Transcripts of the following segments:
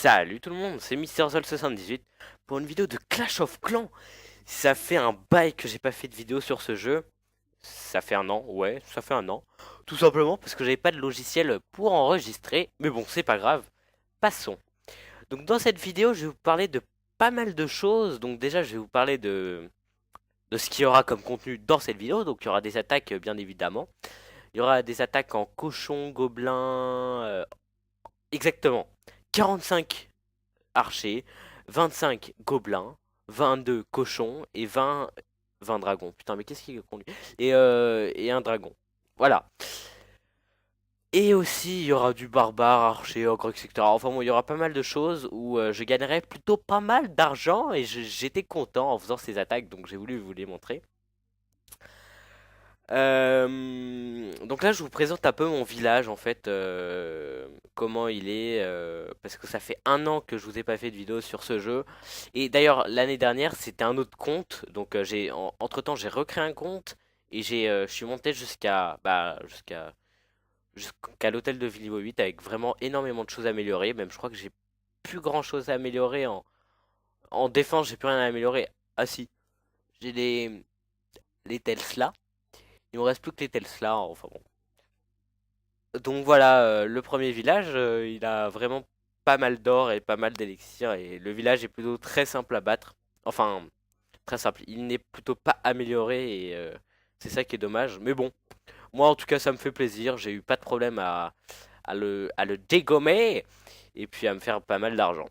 Salut tout le monde, c'est MrZol78 pour une vidéo de Clash of Clans. Ça fait un bail que j'ai pas fait de vidéo sur ce jeu. Ça fait un an, ouais, ça fait un an. Tout simplement parce que j'avais pas de logiciel pour enregistrer. Mais bon, c'est pas grave. Passons. Donc dans cette vidéo, je vais vous parler de pas mal de choses. Donc déjà, je vais vous parler de ce qu'il y aura comme contenu dans cette vidéo. Donc il y aura des attaques, bien évidemment. Il y aura des attaques en cochon, gobelin, exactement. 45 archers, 25 gobelins, 22 cochons et 20 dragons. Putain, mais qu'est-ce qu'il conduit et un dragon. Voilà. Et aussi, il y aura du barbare, archer, ogre, etc. Enfin bon, il y aura pas mal de choses où je gagnerai plutôt pas mal d'argent et j'étais content en faisant ces attaques, donc j'ai voulu vous les montrer. Donc là, je vous présente un peu mon village en fait, comment il est, parce que ça fait un an que je vous ai pas fait de vidéo sur ce jeu. Et d'ailleurs, l'année dernière, c'était un autre compte, donc entre-temps, j'ai recréé un compte et je suis monté jusqu'à l'hôtel de niveau 8 avec vraiment énormément de choses à améliorer. Même, je crois que j'ai plus grand-chose à améliorer en défense, j'ai plus rien à améliorer. Ah si, j'ai les Tesla. Il me reste plus que les Tesla, enfin bon. Donc voilà, le premier village, il a vraiment pas mal d'or et pas mal d'élixir et le village est plutôt très simple à battre. Enfin, très simple. Il n'est plutôt pas amélioré et c'est ça qui est dommage. Mais bon, moi en tout cas ça me fait plaisir. J'ai eu pas de problème à le dégommer et puis à me faire pas mal d'argent.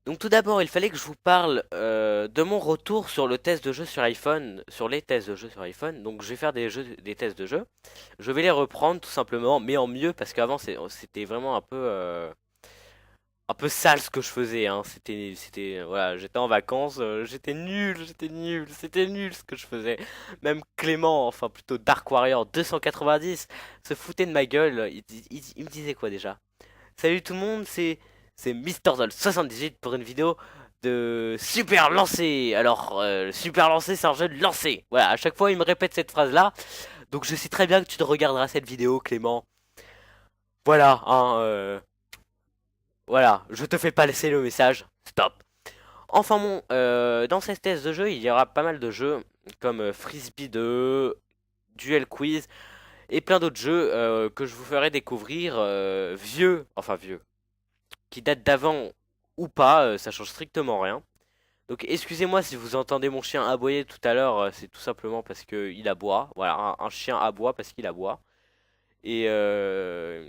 Donc tout d'abord, il fallait que je vous parle de mon retour sur le test de jeu sur iPhone, sur les tests de jeu sur iPhone. Donc je vais faire des tests de jeu. Je vais les reprendre tout simplement, mais en mieux parce qu'avant c'était vraiment un peu sale ce que je faisais. Hein. Voilà, j'étais en vacances, c'était nul ce que je faisais. Même Clément, enfin plutôt Dark Warrior 290, se foutait de ma gueule. Il me disait quoi déjà? Salut tout le monde, c'est MrZol78 pour une vidéo de Super Lancé. Alors, Super Lancé, c'est un jeu de lancer. Voilà, à chaque fois, il me répète cette phrase-là. Donc, je sais très bien que tu te regarderas cette vidéo, Clément. Voilà, hein, voilà, je te fais pas laisser le message. Stop. Enfin bon, dans cette thèse de jeu, il y aura pas mal de jeux comme Frisbee 2, Duel Quiz et plein d'autres jeux que je vous ferai découvrir enfin vieux, qui date d'avant ou pas, ça change strictement rien. Donc excusez-moi si vous entendez mon chien aboyer tout à l'heure, c'est tout simplement parce que il aboie. Voilà, un chien aboie parce qu'il aboie. Et, euh,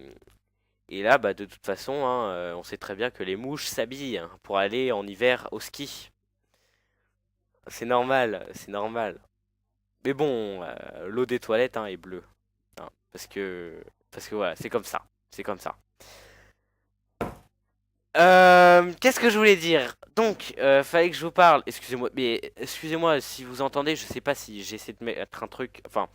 et là, bah, de toute façon, hein, on sait très bien que les mouches s'habillent hein, pour aller en hiver au ski. C'est normal, c'est normal. Mais bon, l'eau des toilettes hein, est bleue. Hein, parce que voilà, c'est comme ça. C'est comme ça. Qu'est-ce que je voulais dire? Donc, fallait que je vous parle. Excusez-moi, mais excusez-moi si vous entendez. Je sais pas si j'essaie de mettre un truc. Enfin,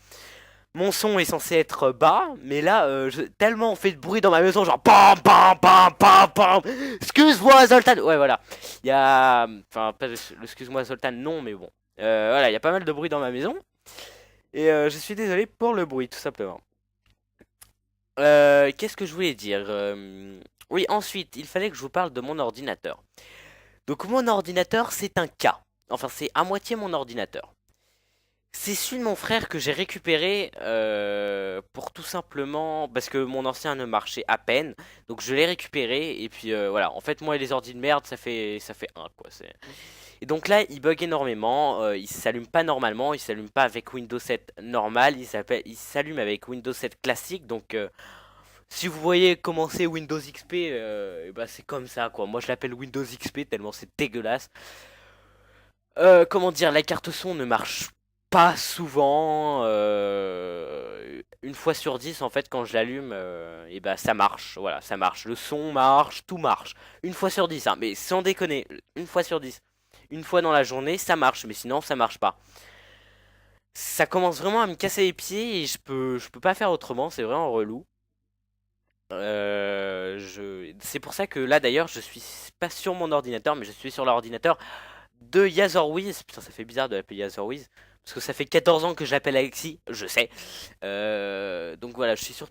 mon son est censé être bas, mais là, tellement on fait de bruit dans ma maison, genre pam pam pam pam pam. Excuse-moi, Zoltan. Ouais, voilà. Il y a, enfin, pas excuse-moi, Zoltan, non, mais bon. Voilà, il y a pas mal de bruit dans ma maison et je suis désolé pour le bruit, tout simplement. Qu'est-ce que je voulais dire? Oui, ensuite, il fallait que je vous parle de mon ordinateur. Donc mon ordinateur, c'est un cas. Enfin, c'est à moitié mon ordinateur. C'est celui de mon frère que j'ai récupéré pour tout simplement parce que mon ancien ne marchait à peine. Donc je l'ai récupéré et puis voilà. En fait, moi et les ordi de merde, ça fait un quoi. Et donc là, il bug énormément. Il s'allume pas normalement. Il s'allume pas avec Windows 7 normal. Il s'allume avec Windows 7 classique. Donc si vous voyez commencer Windows XP, et bah c'est comme ça quoi. Moi je l'appelle Windows XP tellement c'est dégueulasse. Comment dire, la carte son ne marche pas souvent. Une fois sur 10 en fait quand je l'allume, et bah ça marche. Voilà, ça marche. Le son marche, tout marche. Une fois sur 10 hein, mais sans déconner, une fois sur 10. Une fois dans la journée, ça marche, mais sinon ça marche pas. Ça commence vraiment à me casser les pieds et je peux pas faire autrement, c'est vraiment relou. C'est pour ça que là d'ailleurs je suis pas sur mon ordinateur mais je suis sur l'ordinateur de Yazorwiz. Putain, ça fait bizarre de l'appeler Yazorwiz. Parce que ça fait 14 ans que je l'appelle Alexis, je sais. Donc voilà, je suis sur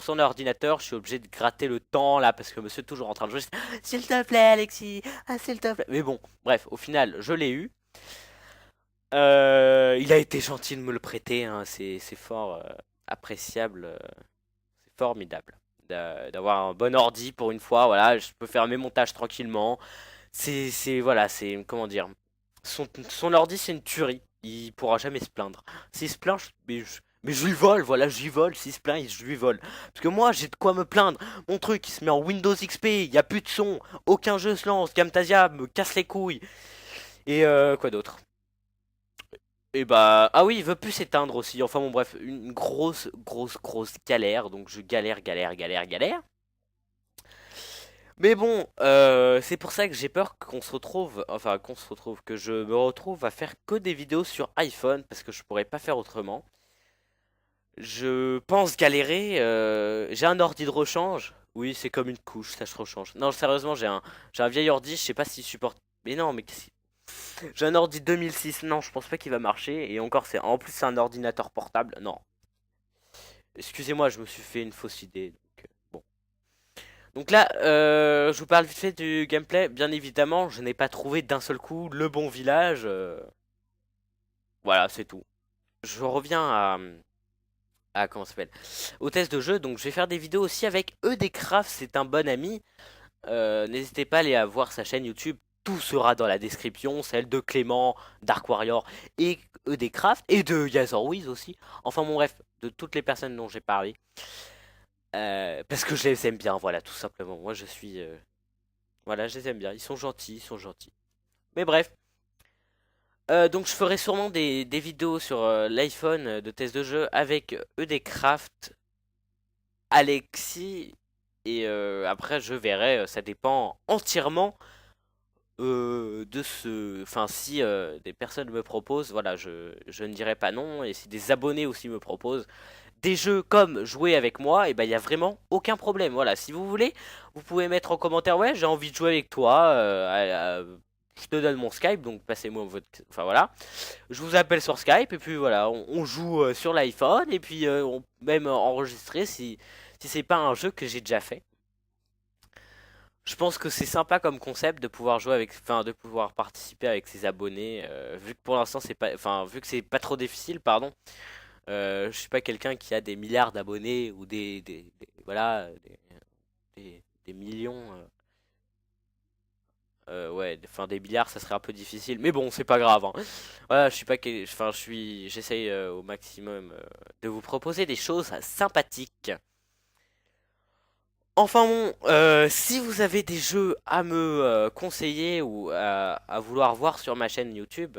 son ordinateur, je suis obligé de gratter le temps là, parce que monsieur est toujours en train de jouer. S'il te plaît, Alexis, ah, s'il te plaît. Mais bon, bref, au final, je l'ai eu. Il a été gentil de me le prêter, hein, c'est fort appréciable, c'est formidable d'avoir un bon ordi pour une fois. Voilà, je peux faire mes montages tranquillement. Voilà, c'est comment dire, son ordi c'est une tuerie. Il pourra jamais se plaindre. S'il se plaint, mais je lui vole, voilà, je lui vole. S'il se plaint, je lui vole. Parce que moi, j'ai de quoi me plaindre. Mon truc, il se met en Windows XP, il y a plus de son, aucun jeu se lance, Camtasia me casse les couilles. Et quoi d'autre? Et bah, ah oui, il veut plus s'éteindre aussi. Enfin bon, bref, une grosse galère. Donc je galère. Mais bon, c'est pour ça que j'ai peur que je me retrouve à faire que des vidéos sur iPhone parce que je pourrais pas faire autrement. Je pense galérer. J'ai un ordi de rechange. Oui, c'est comme une couche, ça se rechange. Non, sérieusement, j'ai un vieil ordi. Je sais pas s'il supporte. Mais non, mais j'ai un ordi 2006. Non, je pense pas qu'il va marcher. Et encore, en plus c'est un ordinateur portable. Non. Excusez-moi, je me suis fait une fausse idée. Donc, bon. Donc là, je vous parle vite fait du gameplay. Bien évidemment, je n'ai pas trouvé d'un seul coup le bon village. Voilà, c'est tout. Je reviens comment ça s'appelle? Au test de jeu. Donc je vais faire des vidéos aussi avec EDCraft. C'est un bon ami. N'hésitez pas à aller à voir sa chaîne YouTube. Tout sera dans la description. Celle de Clément, Dark Warrior et EDCraft. Et de Yazorwiz aussi. Enfin bon bref, de toutes les personnes dont j'ai parlé. Parce que je les aime bien, voilà, tout simplement. Moi je suis... Voilà, je les aime bien. Ils sont gentils, ils sont gentils. Mais bref. Donc je ferai sûrement des vidéos sur l'iPhone de test de jeu avec EDCraft, Alexis. Et après je verrai, ça dépend entièrement de ce... Enfin si des personnes me proposent, voilà, je ne dirai pas non. Et si des abonnés aussi me proposent des jeux comme jouer avec moi, et ben il y a vraiment aucun problème. Voilà, si vous voulez, vous pouvez mettre en commentaire ouais, j'ai envie de jouer avec toi. Je te donne mon Skype, donc passez-moi votre. Enfin voilà, je vous appelle sur Skype et puis voilà, on joue sur l'iPhone et puis on même enregistrer si c'est pas un jeu que j'ai déjà fait. Je pense que c'est sympa comme concept de pouvoir jouer avec, enfin de pouvoir participer avec ses abonnés, vu que pour l'instant c'est pas, enfin vu que c'est pas trop difficile, pardon. Je suis pas quelqu'un qui a des milliards d'abonnés ou voilà des millions. Ouais, enfin des milliards, ça serait un peu difficile, mais bon, c'est pas grave, hein. Voilà, je suis pas, enfin j'essaye au maximum de vous proposer des choses sympathiques. Enfin bon, si vous avez des jeux à me conseiller ou à vouloir voir sur ma chaîne YouTube,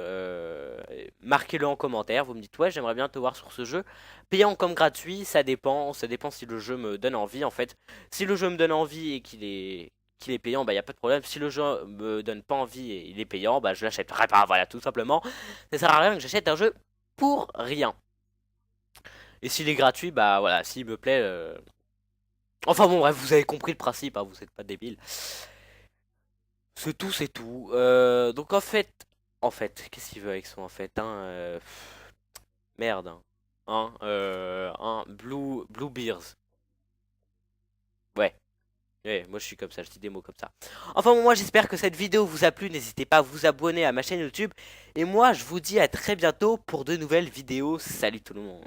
marquez-le en commentaire. Vous me dites ouais, j'aimerais bien te voir sur ce jeu. Payant comme gratuit, ça dépend si le jeu me donne envie en fait. Si le jeu me donne envie et qu'il est payant, bah y a pas de problème. Si le jeu me donne pas envie et il est payant, bah je l'achèterai pas. Voilà, tout simplement. Ça sert à rien que j'achète un jeu pour rien. Et s'il est gratuit, bah voilà, s'il me plaît. Enfin bon, bref, vous avez compris le principe, hein, vous êtes pas débile. C'est tout, c'est tout. Donc qu'est-ce qu'il veut avec son en fait, hein, merde, Blue Beers. Ouais, ouais, moi je suis comme ça, je dis des mots comme ça. Enfin bon, moi j'espère que cette vidéo vous a plu. N'hésitez pas à vous abonner à ma chaîne YouTube. Et moi je vous dis à très bientôt pour de nouvelles vidéos. Salut tout le monde.